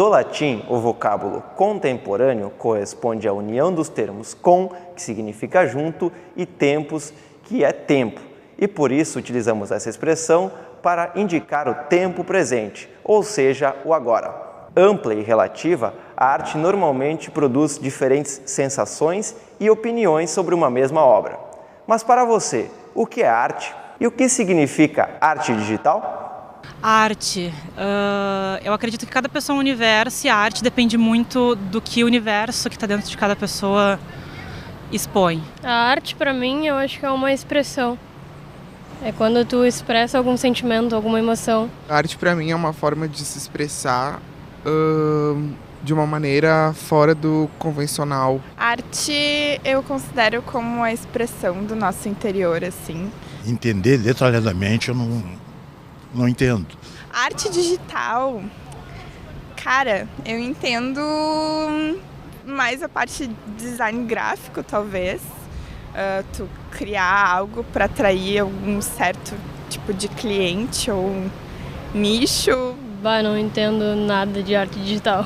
Do latim, o vocábulo contemporâneo corresponde à união dos termos com, que significa junto, e tempus, que é tempo. E por isso utilizamos essa expressão para indicar o tempo presente, ou seja, o agora. Ampla e relativa, a arte normalmente produz diferentes sensações e opiniões sobre uma mesma obra. Mas para você, o que é arte? E o que significa arte digital? Arte. Eu acredito que cada pessoa é um universo e a arte depende muito do que o universo que está dentro de cada pessoa expõe. A arte, para mim, eu acho que é uma expressão. É quando tu expressa algum sentimento, alguma emoção. A arte, para mim, é uma forma de se expressar de uma maneira fora do convencional. Arte eu considero como a expressão do nosso interior, assim. Entender detalhadamente eu não entendo. Arte digital, cara, eu entendo mais a parte de design gráfico, talvez. Tu criar algo para atrair algum certo tipo de cliente ou nicho. Não entendo nada de arte digital.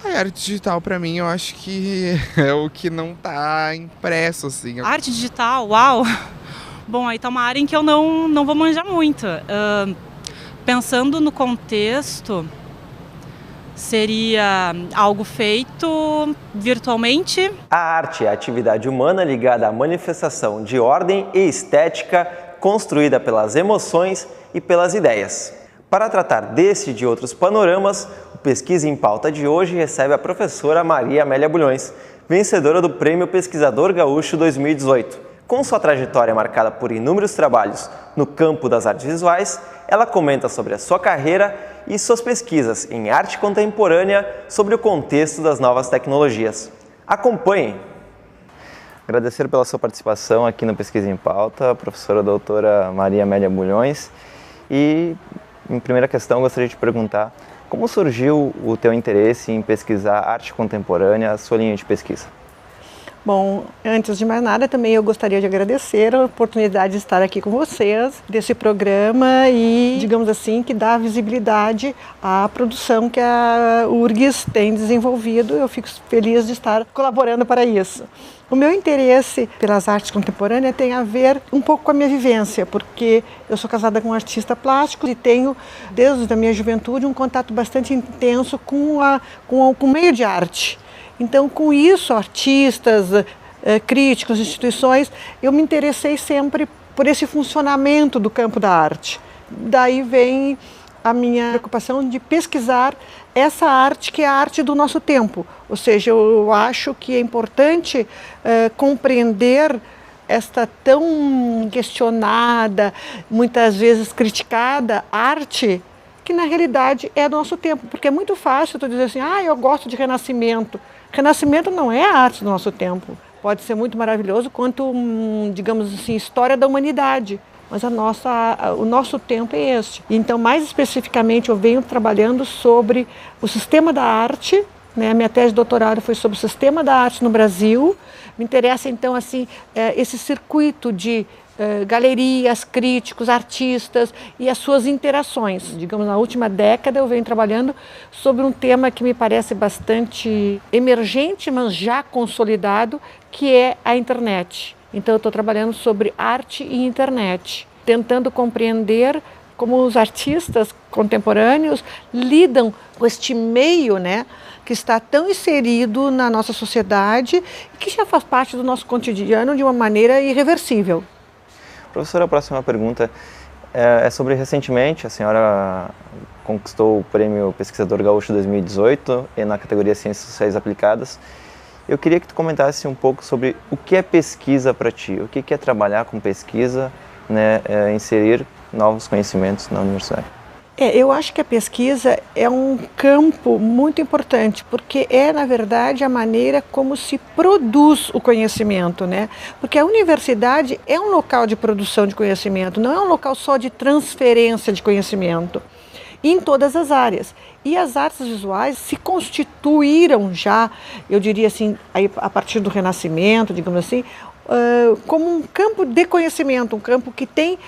A arte digital, para mim, eu acho que é o que não tá impresso, assim. Arte digital, uau! Bom, aí tá uma área em que eu não vou manjar muito. Pensando no contexto, seria algo feito virtualmente? A arte é a atividade humana ligada à manifestação de ordem e estética construída pelas emoções e pelas ideias. Para tratar desse e de outros panoramas, o Pesquisa em Pauta de hoje recebe a professora Maria Amélia Bulhões, vencedora do Prêmio Pesquisador Gaúcho 2018. Com sua trajetória marcada por inúmeros trabalhos no campo das artes visuais, ela comenta sobre a sua carreira e suas pesquisas em arte contemporânea sobre o contexto das novas tecnologias. Acompanhem! Agradecer pela sua participação aqui no Pesquisa em Pauta, a professora doutora Maria Amélia Bulhões. E, em primeira questão, gostaria de te perguntar como surgiu o teu interesse em pesquisar arte contemporânea, a sua linha de pesquisa? Bom, antes de mais nada, também eu gostaria de agradecer a oportunidade de estar aqui com vocês, desse programa e, digamos assim, que dá visibilidade à produção que a URGS tem desenvolvido. Eu fico feliz de estar colaborando para isso. O meu interesse pelas artes contemporâneas tem a ver um pouco com a minha vivência, porque eu sou casada com um artista plástico e tenho, desde a minha juventude, um contato bastante intenso com o meio de arte. Então, com isso, artistas, críticos, instituições, eu me interessei sempre por esse funcionamento do campo da arte. Daí vem a minha preocupação de pesquisar essa arte que é a arte do nosso tempo. Ou seja, eu acho que é importante compreender esta tão questionada, muitas vezes criticada arte, que na realidade é do nosso tempo. Porque é muito fácil tu dizer assim, eu gosto de Renascimento. Renascimento não é a arte do nosso tempo. Pode ser muito maravilhoso quanto, digamos assim, história da humanidade. Mas o nosso tempo é este. Então, mais especificamente, eu venho trabalhando sobre o sistema da arte, né? A minha tese de doutorado foi sobre o sistema da arte no Brasil. Me interessa, então, assim, esse circuito de galerias, críticos, artistas e as suas interações. Digamos, na última década eu venho trabalhando sobre um tema que me parece bastante emergente, mas já consolidado, que é a internet. Então eu estou trabalhando sobre arte e internet, tentando compreender como os artistas contemporâneos lidam com este meio, né, que está tão inserido na nossa sociedade e que já faz parte do nosso cotidiano de uma maneira irreversível. Professora, a próxima pergunta é sobre recentemente, a senhora conquistou o Prêmio Pesquisador Gaúcho 2018 na categoria Ciências Sociais Aplicadas. Eu queria que tu comentasse um pouco sobre o que é pesquisa para ti, o que é trabalhar com pesquisa, né, inserir novos conhecimentos na universidade. Eu acho que a pesquisa é um campo muito importante, porque é, na verdade, a maneira como se produz o conhecimento, né? Porque a universidade é um local de produção de conhecimento, não é um local só de transferência de conhecimento, em todas as áreas. E as artes visuais se constituíram já, eu diria assim, aí, a partir do Renascimento, digamos assim, como um campo de conhecimento, um campo que tem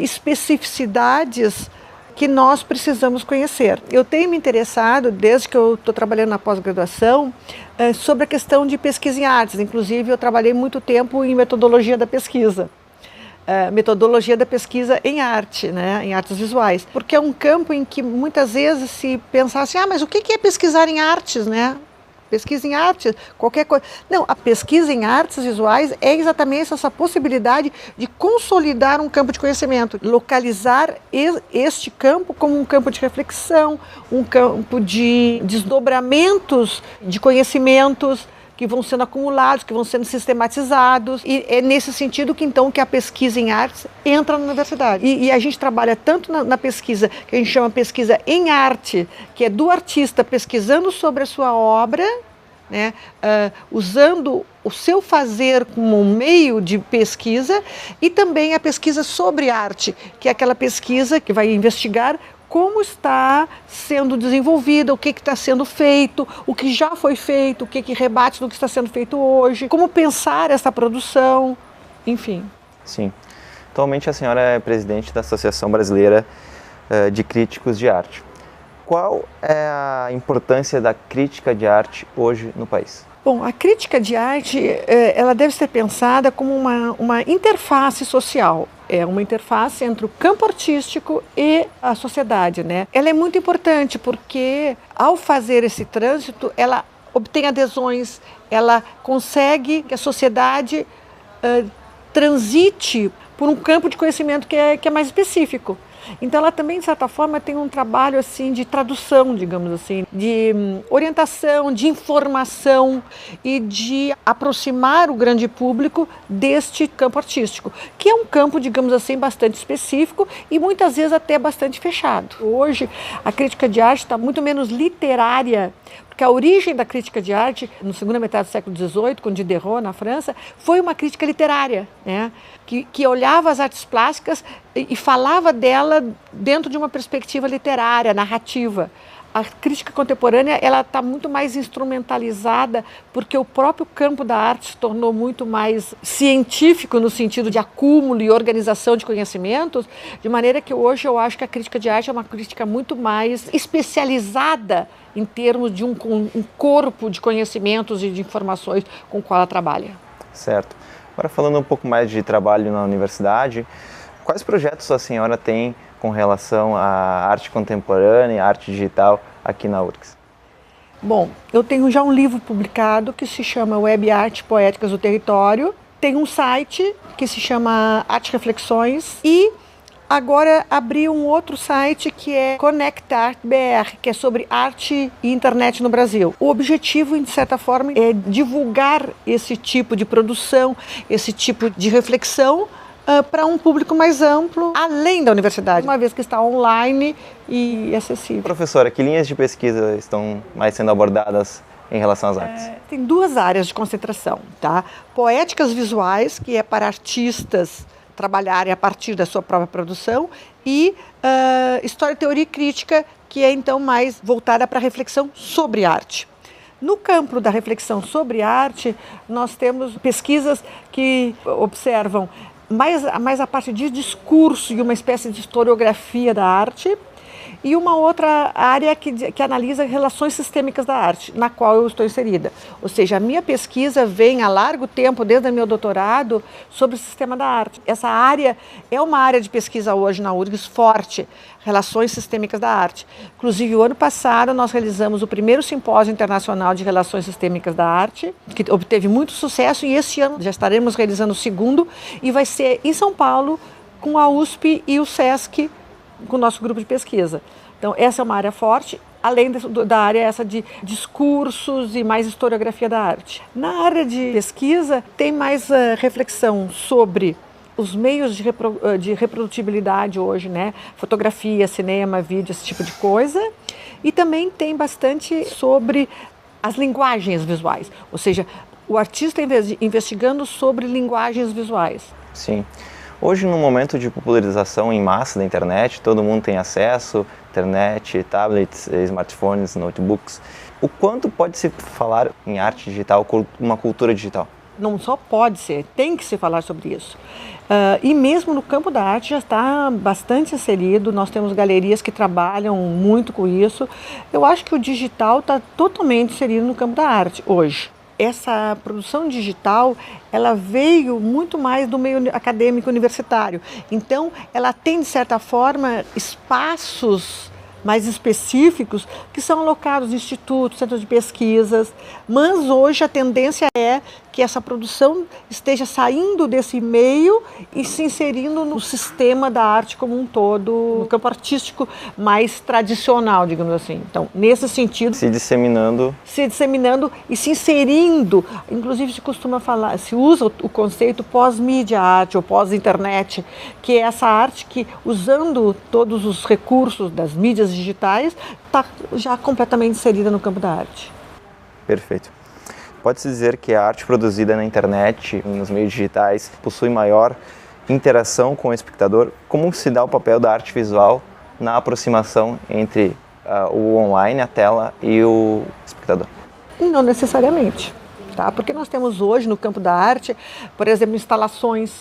especificidades que nós precisamos conhecer. Eu tenho me interessado, desde que eu estou trabalhando na pós-graduação, sobre a questão de pesquisa em artes. Inclusive, eu trabalhei muito tempo em metodologia da pesquisa. Metodologia da pesquisa em arte, né, em artes visuais, porque é um campo em que muitas vezes se pensa assim, mas o que é pesquisar em artes, né? Pesquisa em artes, qualquer coisa. Não, a pesquisa em artes visuais é exatamente essa possibilidade de consolidar um campo de conhecimento, localizar este campo como um campo de reflexão, um campo de desdobramentos de conhecimentos que vão sendo acumulados, que vão sendo sistematizados, e é nesse sentido que então que a pesquisa em artes entra na universidade. E a gente trabalha tanto na pesquisa, que a gente chama pesquisa em arte, que é do artista pesquisando sobre a sua obra, né, usando o seu fazer como um meio de pesquisa, e também a pesquisa sobre arte, que é aquela pesquisa que vai investigar como está sendo desenvolvida, o que está sendo feito, o que já foi feito, o que rebate no que está sendo feito hoje, como pensar essa produção, enfim. Sim. Atualmente a senhora é presidente da Associação Brasileira de Críticos de Arte. Qual é a importância da crítica de arte hoje no país? Bom, a crítica de arte, ela deve ser pensada como uma interface social. É uma interface entre o campo artístico e a sociedade, né? Ela é muito importante porque, ao fazer esse trânsito, ela obtém adesões, ela consegue que a sociedade transite por um campo de conhecimento que é mais específico. Então ela também, de certa forma, tem um trabalho assim de tradução, digamos assim, de orientação, de informação e de aproximar o grande público deste campo artístico, que é um campo, digamos assim, bastante específico e muitas vezes até bastante fechado. Hoje a crítica de arte está muito menos literária, porque a origem da crítica de arte, na segunda metade do século XVIII, com Diderot, na França, foi uma crítica literária, né? Que olhava as artes plásticas e falava dela dentro de uma perspectiva literária, narrativa. A crítica contemporânea ela está muito mais instrumentalizada porque o próprio campo da arte se tornou muito mais científico no sentido de acúmulo e organização de conhecimentos, de maneira que hoje eu acho que a crítica de arte é uma crítica muito mais especializada em termos de um corpo de conhecimentos e de informações com o qual ela trabalha. Certo. Agora falando um pouco mais de trabalho na universidade, quais projetos a senhora tem com relação à arte contemporânea e arte digital aqui na URGS? Bom, eu tenho já um livro publicado que se chama Web Arte Poéticas do Território, tem um site que se chama Arte Reflexões e agora abri um outro site que é Conect Art BR, que é sobre arte e internet no Brasil. O objetivo, de certa forma, é divulgar esse tipo de produção, esse tipo de reflexão para um público mais amplo, além da universidade, uma vez que está online e acessível. Professora, que linhas de pesquisa estão mais sendo abordadas em relação às artes? Tem duas áreas de concentração, tá? Poéticas visuais, que é para artistas trabalharem a partir da sua própria produção, e história, teoria e crítica, que é então mais voltada para a reflexão sobre arte. No campo da reflexão sobre arte, nós temos pesquisas que observam mais a parte de discurso e uma espécie de historiografia da arte, e uma outra área que analisa relações sistêmicas da arte, na qual eu estou inserida. Ou seja, a minha pesquisa vem há largo tempo, desde o meu doutorado, sobre o sistema da arte. Essa área é uma área de pesquisa hoje na URGS forte, relações sistêmicas da arte. Inclusive, o ano passado, nós realizamos o primeiro simpósio internacional de relações sistêmicas da arte, que obteve muito sucesso, e esse ano já estaremos realizando o segundo, e vai ser em São Paulo, com a USP e o SESC, com o nosso grupo de pesquisa. Então, essa é uma área forte, além da área essa de discursos e mais historiografia da arte. Na área de pesquisa, tem mais reflexão sobre os meios de reprodutibilidade hoje, né? Fotografia, cinema, vídeo, esse tipo de coisa. E também tem bastante sobre as linguagens visuais, ou seja, o artista investigando sobre linguagens visuais. Sim. Hoje, no momento de popularização em massa da internet, todo mundo tem acesso, internet, tablets, smartphones, notebooks. O quanto pode se falar em arte digital, uma cultura digital? não só pode ser, tem que se falar sobre isso. E mesmo no campo da arte já está bastante inserido, nós temos galerias que trabalham muito com isso. Eu acho que o digital está totalmente inserido no campo da arte hoje. Essa produção digital, ela veio muito mais do meio acadêmico universitário. Então, ela tem, de certa forma, espaços mais específicos que são alocados em institutos, centros de pesquisas, mas hoje a tendência é que essa produção esteja saindo desse meio e se inserindo no sistema da arte como um todo, no campo artístico mais tradicional, digamos assim. Então, nesse sentido... Se disseminando e se inserindo. Inclusive, se costuma falar, se usa o conceito pós-mídia arte ou pós-internet, que é essa arte que, usando todos os recursos das mídias digitais, está já completamente inserida no campo da arte. Perfeito. Pode-se dizer que a arte produzida na internet, nos meios digitais, possui maior interação com o espectador? Como se dá o papel da arte visual na aproximação entre o online, a tela e o espectador? Não necessariamente, tá? Porque nós temos hoje no campo da arte, por exemplo, instalações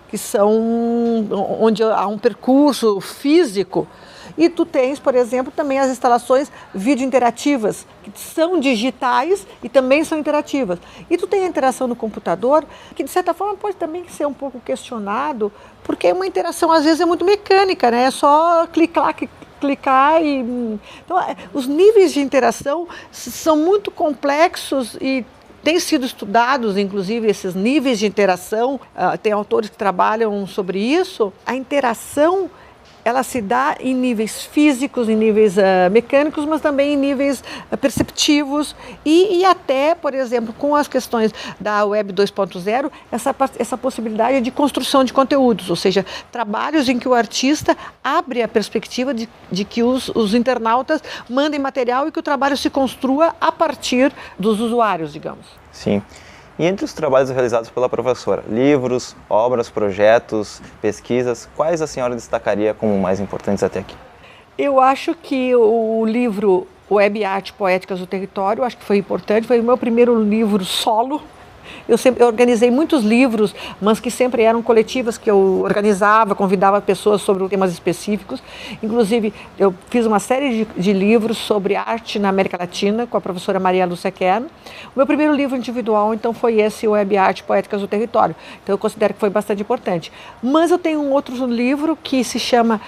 que são onde há um percurso físico. E tu tens, por exemplo, também as instalações vídeo interativas, que são digitais e também são interativas. E tu tem a interação no computador, que de certa forma pode também ser um pouco questionado, porque uma interação às vezes é muito mecânica, né? É só clicar e... Então, os níveis de interação são muito complexos e têm sido estudados, inclusive, esses níveis de interação. Tem autores que trabalham sobre isso. A interação, ela se dá em níveis físicos, em níveis mecânicos, mas também em níveis perceptivos e até, por exemplo, com as questões da Web 2.0, essa possibilidade de construção de conteúdos, ou seja, trabalhos em que o artista abre a perspectiva de que os internautas mandem material e que o trabalho se construa a partir dos usuários, digamos. Sim. E entre os trabalhos realizados pela professora, livros, obras, projetos, pesquisas, quais a senhora destacaria como mais importantes até aqui? Eu acho que o livro Web Arte Poéticas do Território, acho que foi importante, foi o meu primeiro livro solo. Eu organizei muitos livros, mas que sempre eram coletivas, que eu organizava, convidava pessoas sobre temas específicos. Inclusive, eu fiz uma série de livros sobre arte na América Latina, com a professora Maria Lúcia Kern. O meu primeiro livro individual, então, foi esse, Web Arte Poéticas do Território. Então, eu considero que foi bastante importante. Mas eu tenho um outro livro que se chama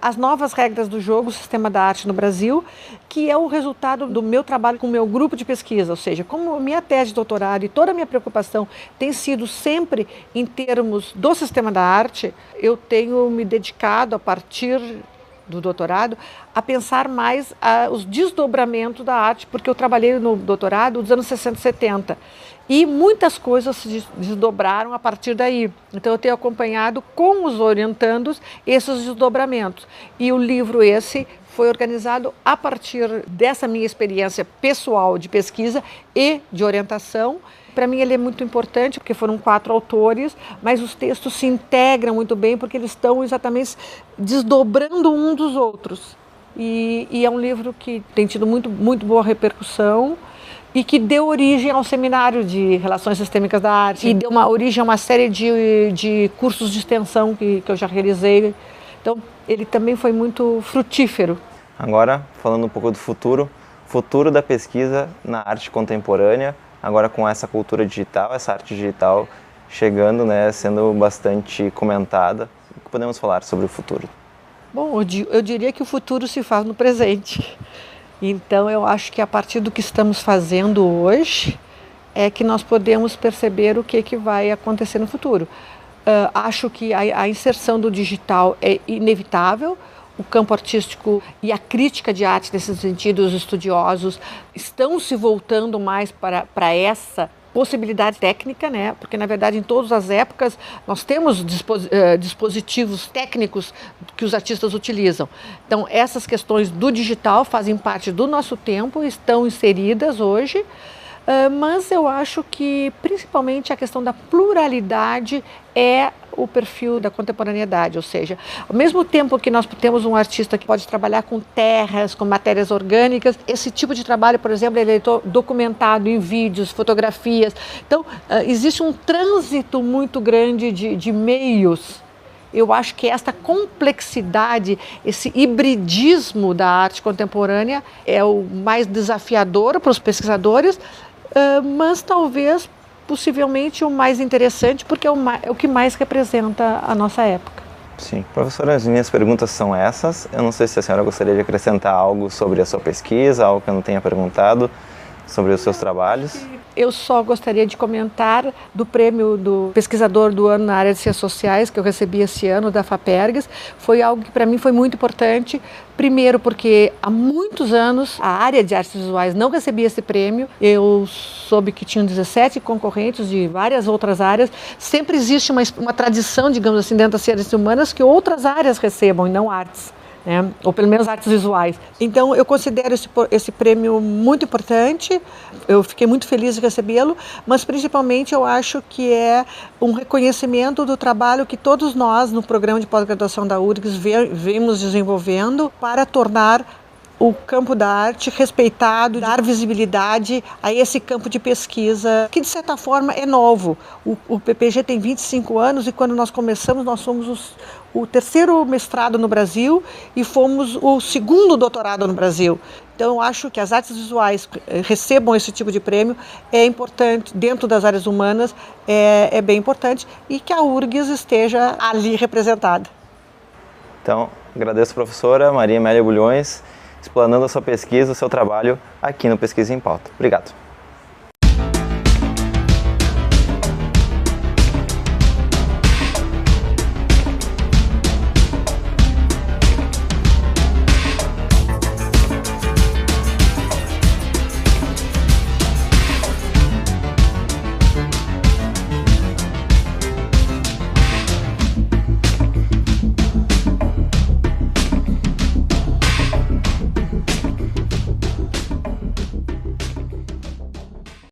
As Novas Regras do Jogo, o Sistema da Arte no Brasil, que é o resultado do meu trabalho com o meu grupo de pesquisa, ou seja, como minha tese de doutorado e toda a minha preocupação tem sido sempre em termos do sistema da arte, eu tenho me dedicado, a partir do doutorado, a pensar mais os desdobramentos da arte, porque eu trabalhei no doutorado dos anos 60 e 70. E muitas coisas se desdobraram a partir daí. Então eu tenho acompanhado com os orientandos esses desdobramentos. E o livro esse foi organizado a partir dessa minha experiência pessoal de pesquisa e de orientação. Para mim ele é muito importante, porque foram 4 autores, mas os textos se integram muito bem, porque eles estão exatamente desdobrando um dos outros. E é um livro que tem tido muito boa repercussão e que deu origem ao seminário de Relações Sistêmicas da Arte e deu uma origem a uma série de cursos de extensão que eu já realizei. Então, ele também foi muito frutífero. Agora, falando um pouco do futuro da pesquisa na arte contemporânea, agora com essa cultura digital, essa arte digital chegando, né, sendo bastante comentada. O que podemos falar sobre o futuro? Bom, eu diria que o futuro se faz no presente. Então, eu acho que a partir do que estamos fazendo hoje, é que nós podemos perceber o que vai acontecer no futuro. Acho que a inserção do digital é inevitável. O campo artístico e a crítica de arte, nesse sentido, os estudiosos estão se voltando mais para essa possibilidade técnica, né? Porque, na verdade, em todas as épocas, nós temos dispositivos técnicos que os artistas utilizam. Então, essas questões do digital fazem parte do nosso tempo, estão inseridas hoje. mas eu acho que principalmente a questão da pluralidade é o perfil da contemporaneidade, ou seja, ao mesmo tempo que nós temos um artista que pode trabalhar com terras, com matérias orgânicas, esse tipo de trabalho, por exemplo, ele é documentado em vídeos, fotografias. Então, existe um trânsito muito grande de meios. Eu acho que esta complexidade, esse hibridismo da arte contemporânea é o mais desafiador para os pesquisadores, mas talvez possivelmente o mais interessante, porque é o que mais representa a nossa época. Sim. Professora, as minhas perguntas são essas. Eu não sei se a senhora gostaria de acrescentar algo sobre a sua pesquisa, algo que eu não tenha perguntado sobre os seus trabalhos. Eu só gostaria de comentar do prêmio do pesquisador do ano na área de ciências sociais, que eu recebi esse ano da FAPERGS. Foi algo que para mim foi muito importante. Primeiro porque há muitos anos a área de artes visuais não recebia esse prêmio. Eu soube que tinham 17 concorrentes de várias outras áreas. Sempre existe uma tradição, digamos assim, dentro das ciências humanas que outras áreas recebam e não artes. Ou pelo menos artes visuais. Então eu considero esse prêmio muito importante, eu fiquei muito feliz de recebê-lo, mas principalmente eu acho que é um reconhecimento do trabalho que todos nós no programa de pós-graduação da URGS vemos desenvolvendo para tornar o campo da arte respeitado, dar visibilidade a esse campo de pesquisa, que de certa forma é novo. O PPG tem 25 anos e quando nós começamos, nós fomos o terceiro mestrado no Brasil e fomos o segundo doutorado no Brasil. Então, eu acho que as artes visuais recebam esse tipo de prêmio, é importante, dentro das áreas humanas, é bem importante, e que a URGS esteja ali representada. Então, agradeço a professora Maria Amélia Bulhões, explanando a sua pesquisa, o seu trabalho aqui no Pesquisa em Pauta. Obrigado.